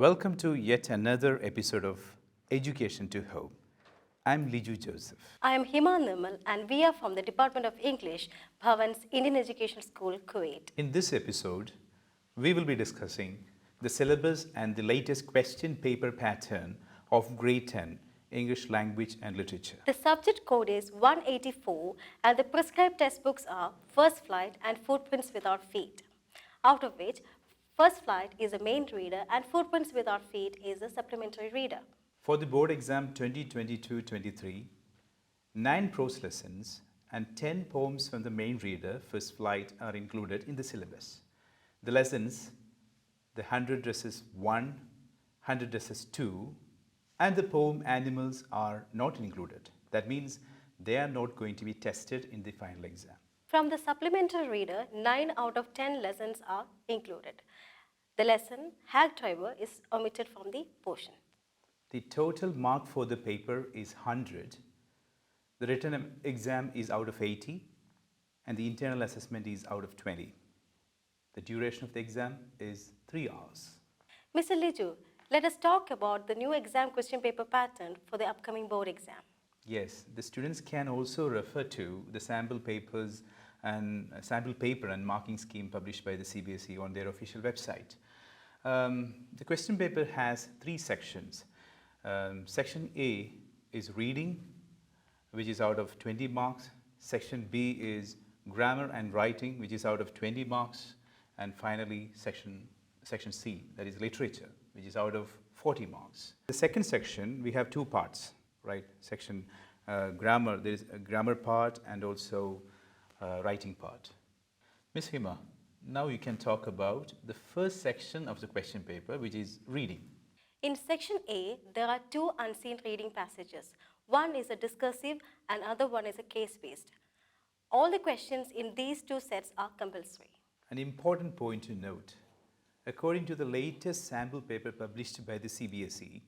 Welcome to yet another episode of Education to Hope. I'm Liju Joseph. I am Hima Nirmal and we are from the Department of English, Bhavan's Indian Education School, Kuwait. In this episode, we will be discussing the syllabus and the latest question paper pattern of Grade 10 English Language and Literature. The subject code is 184 and the prescribed textbooks are First Flight and Footprints Without Feet, out of which First Flight is a main reader and Footprints Without Feet is a supplementary reader. For the board exam 2022-23, 9 prose lessons and 10 poems from the main reader, First Flight, are included in the syllabus. The lessons, the 100 dresses 1, 100 dresses 2, and the poem Animals are not included. That means they are not going to be tested in the final exam. From the supplementary reader, 9 out of 10 lessons are included. The lesson, Hack Driver, is omitted from the portion. The total mark for the paper is 100. The written exam is out of 80 and the internal assessment is out of 20. The duration of the exam is 3 hours. Mr. Liju, let us talk about the new exam question paper pattern for the upcoming board exam. Yes, the students can also refer to the sample paper and marking scheme published by the CBSE on their official website. The question paper has 3 sections. Section A is reading, which is out of 20 marks. Section B is grammar and writing, which is out of 20 marks. And finally, section C, that is literature, which is out of 40 marks. The second section, we have 2 parts, right? Section grammar, there is a grammar part and also writing part. Ms. Hima, now you can talk about the first section of the question paper, which is reading. In section A, there are 2 unseen reading passages. One is a discursive and other one is a case-based. All the questions in these 2 sets are compulsory. An important point to note, according to the latest sample paper published by the CBSE,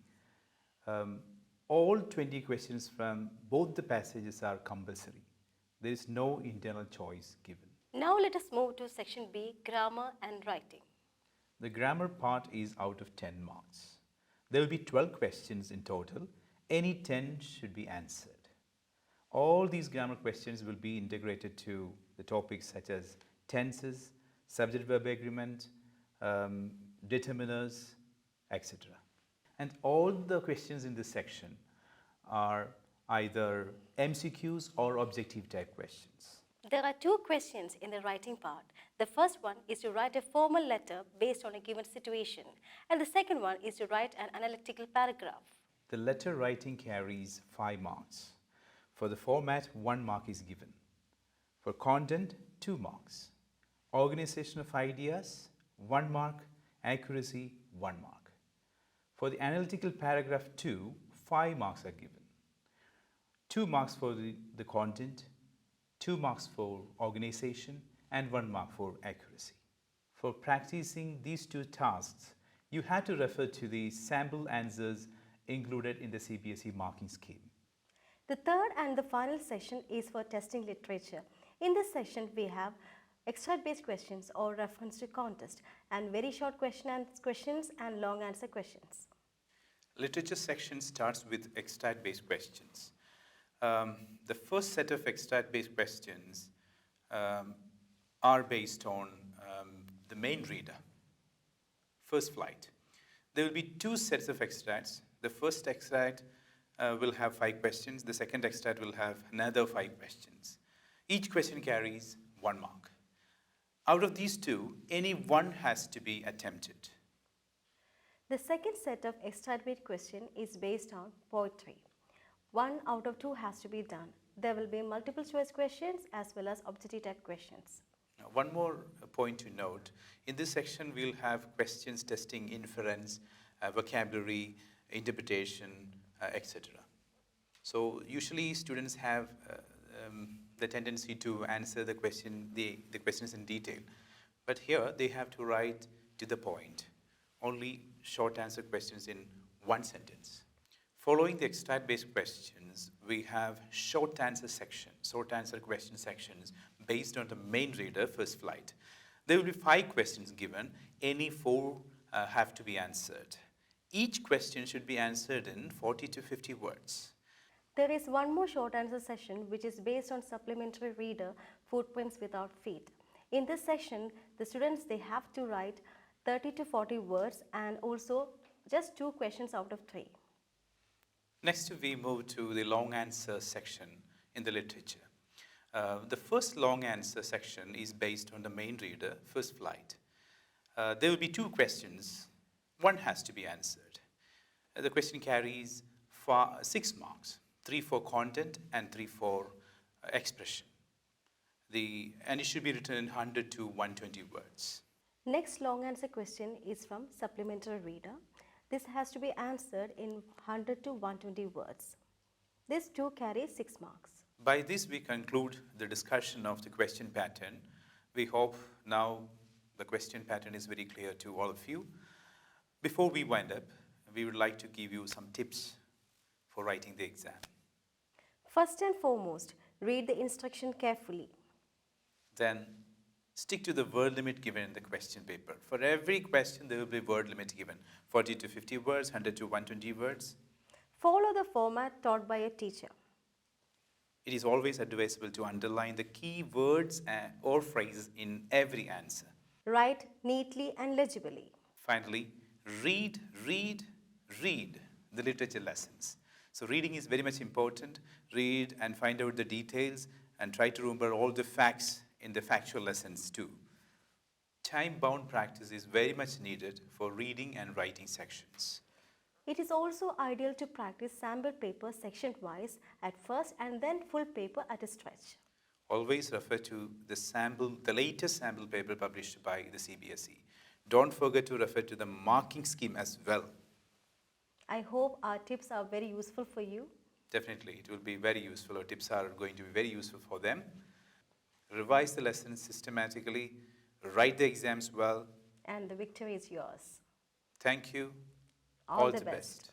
all 20 questions from both the passages are compulsory. There is no internal choice given. Now let us move to section B, grammar and writing. The grammar part is out of 10 marks. There will be 12 questions in total. Any 10 should be answered. All these grammar questions will be integrated to the topics such as tenses, subject-verb agreement, determiners, etc. And all the questions in this section are either MCQs or objective type questions. There are 2 questions in the writing part. The first one is to write a formal letter based on a given situation, and the second one is to write an analytical paragraph. The letter writing carries 5 marks. For the format, 1 mark is given. For content, 2 marks. Organization of ideas, 1 mark. Accuracy, 1 mark. For the analytical paragraph 2, 5 marks are given. 2 marks for the content, 2 marks for organization, and 1 mark for accuracy. For practicing these 2 tasks, you have to refer to the sample answers included in the CBSE marking scheme. The third and the final session is for testing literature. In this session, we have extract-based questions or reference to contest, and very short questions and long answer questions. Literature section starts with extract-based questions. The first set of extract-based questions are based on the main reader, First Flight. There will be 2 sets of extracts. The first extract will have 5 questions. The second extract will have another 5 questions. Each question carries 1 mark. Out of these 2, any one has to be attempted. The second set of extract-based question is based on poetry. 1 out of 2 has to be done. There will be multiple choice questions as well as objective type questions. Now, one more point to note. In this section, we'll have questions testing inference, vocabulary, interpretation, etc. So usually students have the tendency to answer the questions in detail. But here they have to write to the point. Only short answer questions in 1 sentence. Following the extract-based questions, we have short answer question sections based on the main reader, First Flight. There will be 5 questions given. Any 4 have to be answered. Each question should be answered in 40 to 50 words. There is one more short answer session which is based on supplementary reader Footprints Without Feet. In this session, the students they have to write 30 to 40 words and also just 2 questions out of 3. Next, we move to the long answer section in the literature. The first long answer section is based on the main reader, First Flight. There will be 2 questions. One has to be answered. The question carries 6 marks, 3 for content and 3 for expression. And it should be written in 100 to 120 words. Next long answer question is from supplementary reader. This has to be answered in 100 to 120 words. This too carries 6 marks. By this, we conclude the discussion of the question pattern. We hope now the question pattern is very clear to all of you. Before we wind up, we would like to give you some tips for writing the exam. First and foremost, read the instruction carefully. Then, stick to the word limit given in the question paper. For every question, there will be word limit given, 40 to 50 words, 100 to 120 words. Follow the format taught by a teacher. It is always advisable to underline the key words or phrases in every answer. Write neatly and legibly. Finally, read the literature lessons. So reading is very much important. Read and find out the details and try to remember all the facts in the factual lessons too. Time-bound practice is very much needed for reading and writing sections. It is also ideal to practice sample paper section-wise at first and then full paper at a stretch. Always refer to the latest sample paper published by the CBSE. Don't forget to refer to the marking scheme as well. I hope our tips are very useful for you. Definitely, it will be very useful. Our tips are going to be very useful for them. Revise the lessons systematically, write the exams well. And the victory is yours. Thank you. All the best.